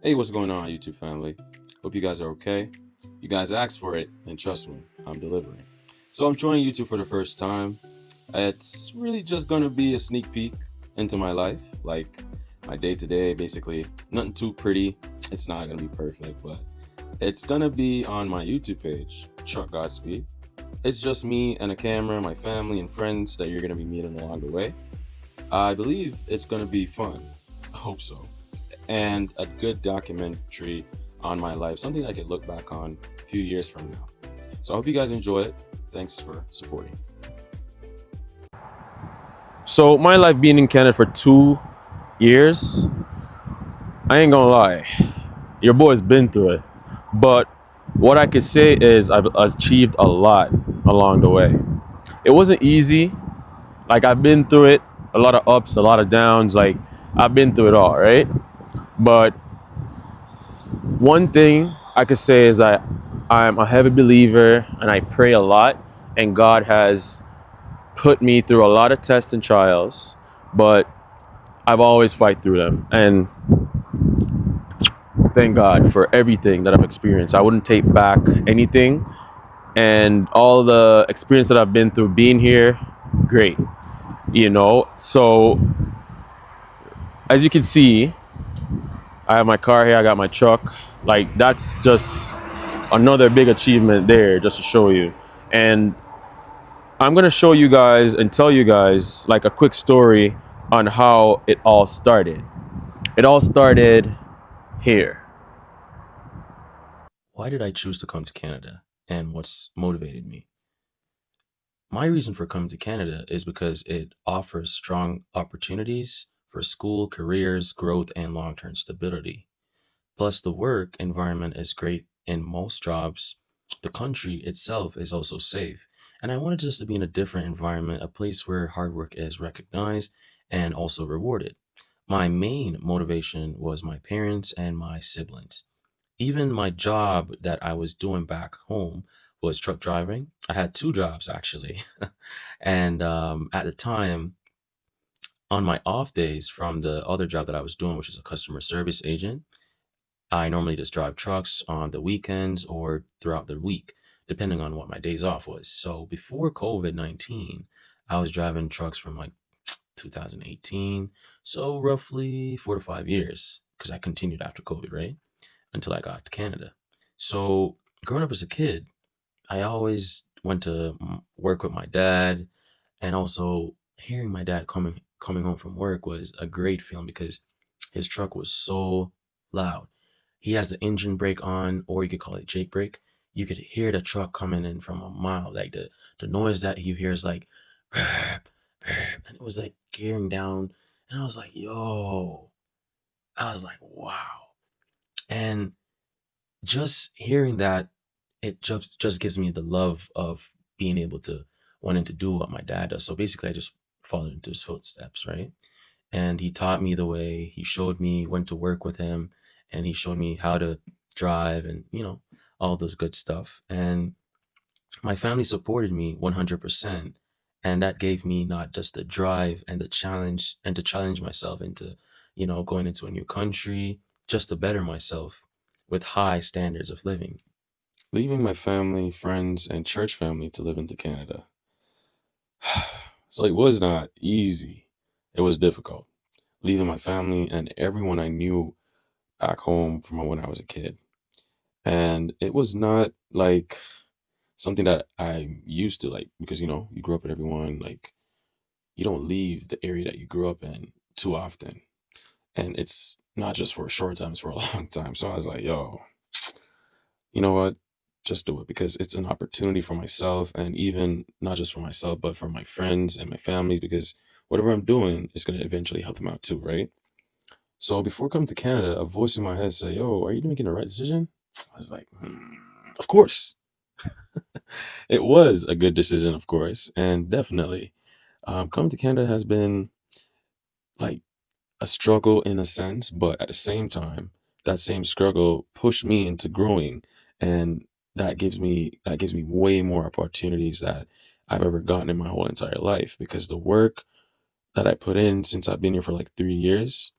Hey, what's going on, YouTube family? Hope you guys are okay. You guys asked for it, and trust me, I'm delivering. So I'm joining YouTube for the first time. It's really just gonna be a sneak peek into my life, like my day to day, basically. Nothing too pretty. It's not gonna be perfect, but it's gonna be on my YouTube page, Truck Godspeed. It's just me and a camera, my family and friends that you're gonna be meeting along the way. I believe it's gonna be fun. I hope so, and a good documentary on my life, something I could look back on a few years from now. So I hope you guys enjoy it. Thanks for supporting. So my life being in Canada for 2 years, I ain't gonna lie, your boy's been through it. But what I could say is I've achieved a lot along the way. It wasn't easy. Like I've been through it, a lot of ups, a lot of downs. Like I've been through it all, right? But one thing I could say is that I'm a heavy believer and I pray a lot, and God has put me through a lot of tests and trials, but I've always fight through them. And thank God for everything that I've experienced. I wouldn't take back anything, and all the experience that I've been through being here, great. So as you can see, I have my car here, I got my truck. Like that's just another big achievement there, just to show you. And I'm gonna show you guys and tell you guys like a quick story on how it all started. It all started here. Why did I choose to come to Canada, and what's motivated me? My reason for coming to Canada is because it offers strong opportunities for school, careers, growth, and long-term stability. Plus, the work environment is great in most jobs. The country itself is also safe. And I wanted just to be in a different environment, a place where hard work is recognized and also rewarded. My main motivation was my parents and my siblings. Even my job that I was doing back home was truck driving. I had two jobs actually. And at the time, on my off days from the other job that I was doing, which is a customer service agent, I normally just drive trucks on the weekends or throughout the week, depending on what my days off was. So before COVID-19, I was driving trucks from like 2018, so roughly 4 to 5 years, because I continued after COVID, right? Until I got to Canada. So growing up as a kid, I always went to work with my dad, and also hearing my dad coming home from work was a great feeling because his truck was so loud. He has the engine brake on, or you could call it Jake brake. You could hear the truck coming in from a mile. Like the noise that you hear is like, and it was like gearing down. And I was like, yo, I was like, wow. And just hearing that, it just gives me the love of being able to wanting to do what my dad does. So basically, I just followed into his footsteps, right? And he taught me the way. He showed me when to work with him, and he showed me how to drive, and all those good stuff. And my family supported me 100%, and that gave me not just the drive and the challenge, and to challenge myself into going into a new country, just to better myself with high standards of living. Leaving my family, friends, and church family to live into Canada. So it was not easy. It was difficult. Leaving my family and everyone I knew back home from when I was a kid. And it was not like something that I'm used to, like, because you grew up with everyone, like, you don't leave the area that you grew up in too often. And it's not just for a short time, it's for a long time. So I was like, yo, you know what? Just do it, because it's an opportunity for myself, and even not just for myself, but for my friends and my family, because whatever I'm doing is going to eventually help them out too, right? So before coming to Canada, a voice in my head said, yo, are you making the right decision? I was like, of course. It was a good decision, of course, and definitely. Coming to Canada has been like a struggle in a sense, but at the same time, that same struggle pushed me into growing, and that gives me way more opportunities that I've ever gotten in my whole entire life, because the work that I put in since I've been here for like 3 years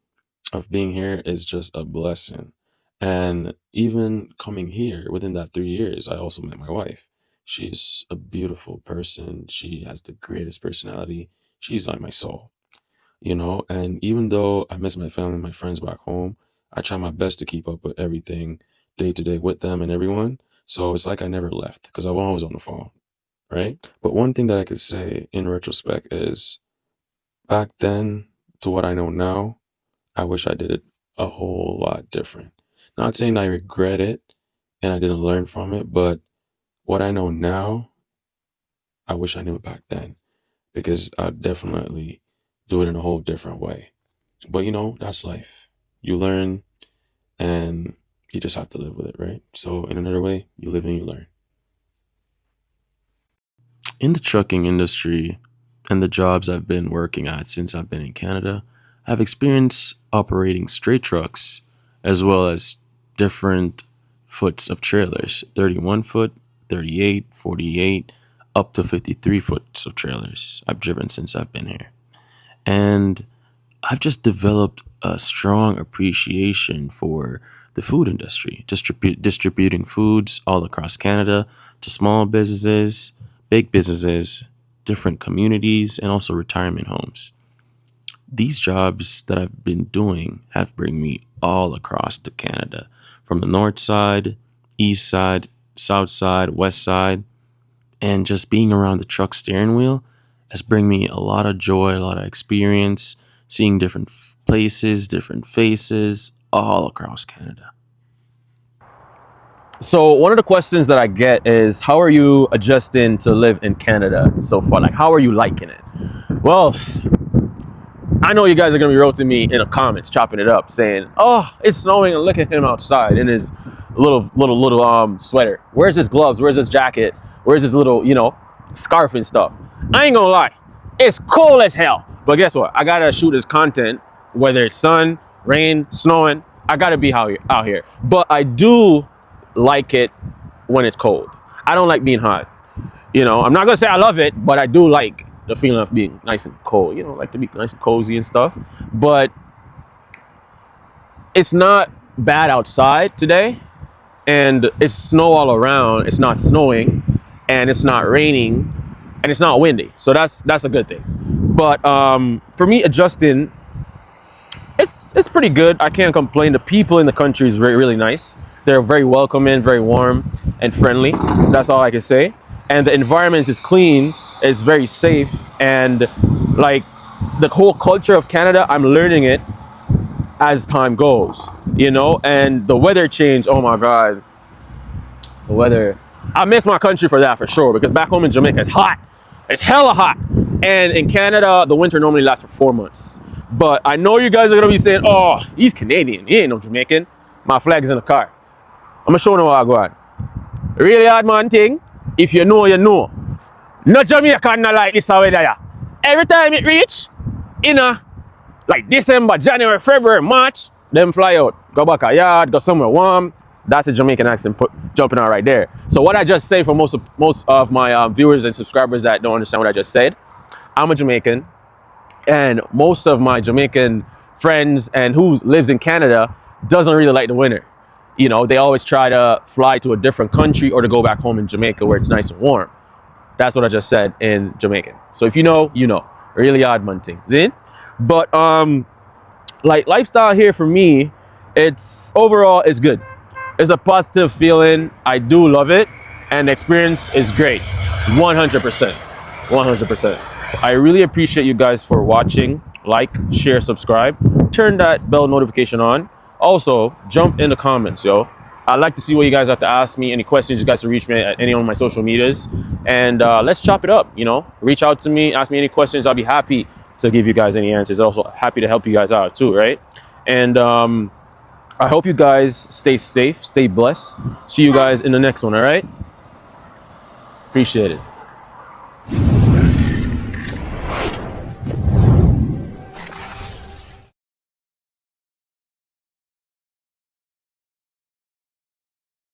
of being here is just a blessing. And even coming here, within that 3 years, I also met my wife. She's a beautiful person. She has the greatest personality. She's like my soul, And even though I miss my family, my friends back home, I try my best to keep up with everything day to day with them and everyone. So it's like I never left because I'm always on the phone, right? But one thing that I could say in retrospect is back then to what I know now, I wish I did it a whole lot different. Not saying I regret it and I didn't learn from it, but what I know now, I wish I knew it back then because I'd definitely do it in a whole different way. But that's life. You learn and you just have to live with it, right? So in another way, you live and you learn. In the trucking industry and the jobs I've been working at since I've been in Canada, I've experienced operating straight trucks as well as different foots of trailers 31 foot, 38, 48, up to 53 foots of trailers I've driven since I've been here. And I've just developed a strong appreciation for the food industry, distributing foods all across Canada to small businesses, big businesses, different communities, and also retirement homes. These jobs that I've been doing have bring me all across to Canada, from the north side, east side, south side, west side, and just being around the truck steering wheel has bring me a lot of joy, a lot of experience, seeing different places, different faces all across Canada. So one of the questions that I get is, how are you adjusting to live in Canada so far? Like, how are you liking it? Well, I know you guys are going to be roasting me in the comments, chopping it up, saying, oh, it's snowing and look at him outside in his little sweater. Where's his gloves? Where's his jacket? Where's his little, scarf and stuff? I ain't gonna lie, it's cold as hell. But guess what? I gotta shoot this content, whether it's sun, rain, snowing, I gotta be out here. But I do like it when it's cold. I don't like being hot. I'm not gonna say I love it, but I do like the feeling of being nice and cold. Like to be nice and cozy and stuff. But it's not bad outside today, and it's snow all around. It's not snowing, and it's not raining, and it's not windy. So that's a good thing. But for me, adjusting, it's pretty good. I can't complain. The people in the country is really, really nice. They're very welcoming, very warm and friendly. That's all I can say. And the environment is clean, it's very safe, and like the whole culture of Canada, I'm learning it as time goes, and the weather change, oh my God, the weather. I miss my country for that for sure, because back home in Jamaica, it's hot. It's hella hot. And in Canada, the winter normally lasts for 4 months. But I know you guys are gonna be saying, oh, he's Canadian, he ain't no Jamaican. My flag is in the car. I'm gonna show you what I go on. Really hard man thing, if you know, you know. No Jamaican not like this weather, yeah. Every time it reach, like December, January, February, March, them fly out. Go back a yard, go somewhere warm. That's a Jamaican accent jumping out right there. So what I just say for most of my viewers and subscribers that don't understand what I just said, I'm a Jamaican, and most of my Jamaican friends and who lives in Canada doesn't really like the winter. They always try to fly to a different country or to go back home in Jamaica where it's nice and warm. That's what I just said in Jamaican. So if you know, you know. Really odd man thing. See? But like lifestyle here for me, it's overall is good. It's a positive feeling. I do love it, and the experience is great. 100%. 100%. I really appreciate you guys for watching. Like, share, subscribe. Turn that bell notification on. Also, jump in the comments, yo. I'd like to see what you guys have to ask me. Any questions, you guys can reach me at any of my social medias. And let's chop it up, Reach out to me, ask me any questions. I'll be happy to give you guys any answers. Also happy to help you guys out too, right? And I hope you guys stay safe, stay blessed. See you guys in the next one, all right? Appreciate it.